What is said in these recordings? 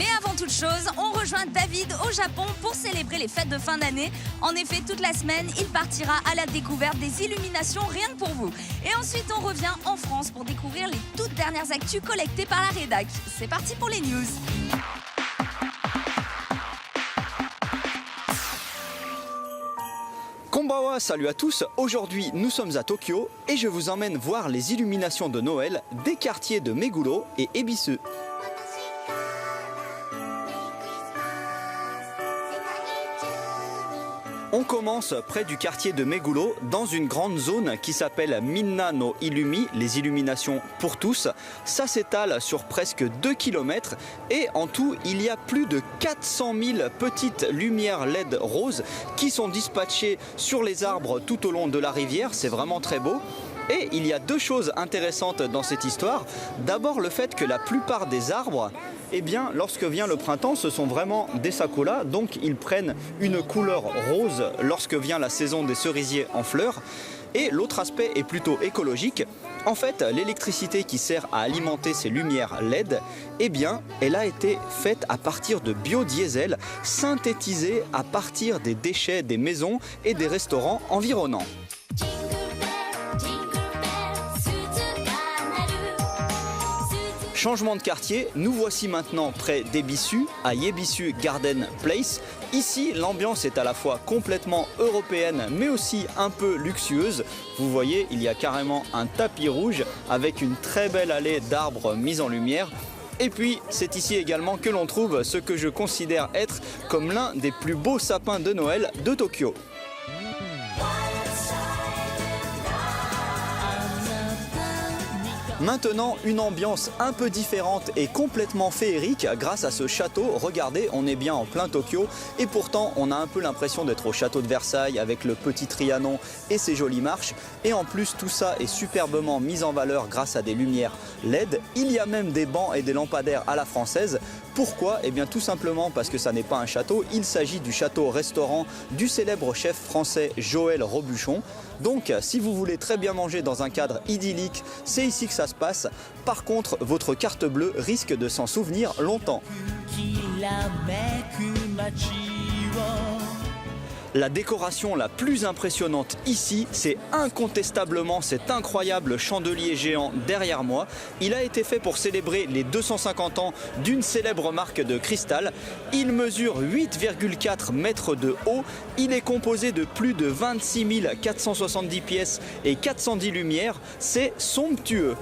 Mais avant toute chose, on rejoint David au Japon pour célébrer les fêtes de fin d'année. En effet, toute la semaine, il partira à la découverte des illuminations rien que pour vous. Et ensuite, on revient en France pour découvrir les toutes dernières actus collectées par la rédac. C'est parti pour les news. Konbawa, salut à tous, aujourd'hui nous sommes à Tokyo et je vous emmène voir les illuminations de Noël des quartiers de Meguro et Ebisu. On commence près du quartier de Meguro dans une grande zone qui s'appelle Minna no Illumi, les illuminations pour tous. Ça s'étale sur presque 2 km et en tout il y a plus de 400 000 petites lumières LED roses qui sont dispatchées sur les arbres tout au long de la rivière, c'est vraiment très beau. Et il y a deux choses intéressantes dans cette histoire. D'abord le fait que la plupart des arbres, eh bien, lorsque vient le printemps, ce sont vraiment des sakura, donc ils prennent une couleur rose lorsque vient la saison des cerisiers en fleurs. Et l'autre aspect est plutôt écologique. En fait, l'électricité qui sert à alimenter ces lumières LED, eh bien, elle a été faite à partir de biodiesel, synthétisé à partir des déchets des maisons et des restaurants environnants. Changement de quartier, nous voici maintenant près d'Ebisu, à Ebisu Garden Place. Ici, l'ambiance est à la fois complètement européenne, mais aussi un peu luxueuse. Vous voyez, il y a carrément un tapis rouge avec une très belle allée d'arbres mis en lumière. Et puis, c'est ici également que l'on trouve ce que je considère être comme l'un des plus beaux sapins de Noël de Tokyo. Maintenant, une ambiance un peu différente et complètement féerique grâce à ce château. Regardez, on est bien en plein Tokyo et pourtant on a un peu l'impression d'être au château de Versailles avec le petit Trianon et ses jolies marches. Et en plus, tout ça est superbement mis en valeur grâce à des lumières LED. Il y a même des bancs et des lampadaires à la française. Pourquoi? Eh bien tout simplement parce que ça n'est pas un château, il s'agit du château-restaurant du célèbre chef français Joël Robuchon. Donc si vous voulez très bien manger dans un cadre idyllique, c'est ici que ça se passe. Par contre, votre carte bleue risque de s'en souvenir longtemps. La décoration la plus impressionnante ici, c'est incontestablement cet incroyable chandelier géant derrière moi. Il a été fait pour célébrer les 250 ans d'une célèbre marque de cristal. Il mesure 8,4 mètres de haut. Il est composé de plus de 26 470 pièces et 410 lumières. C'est somptueux.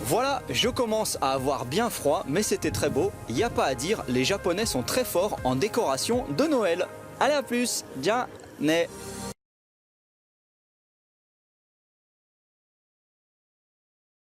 Voilà, je commence à avoir bien froid, mais c'était très beau. Il n'y a pas à dire, les Japonais sont très forts en décoration de Noël. Allez, à plus, ja ne.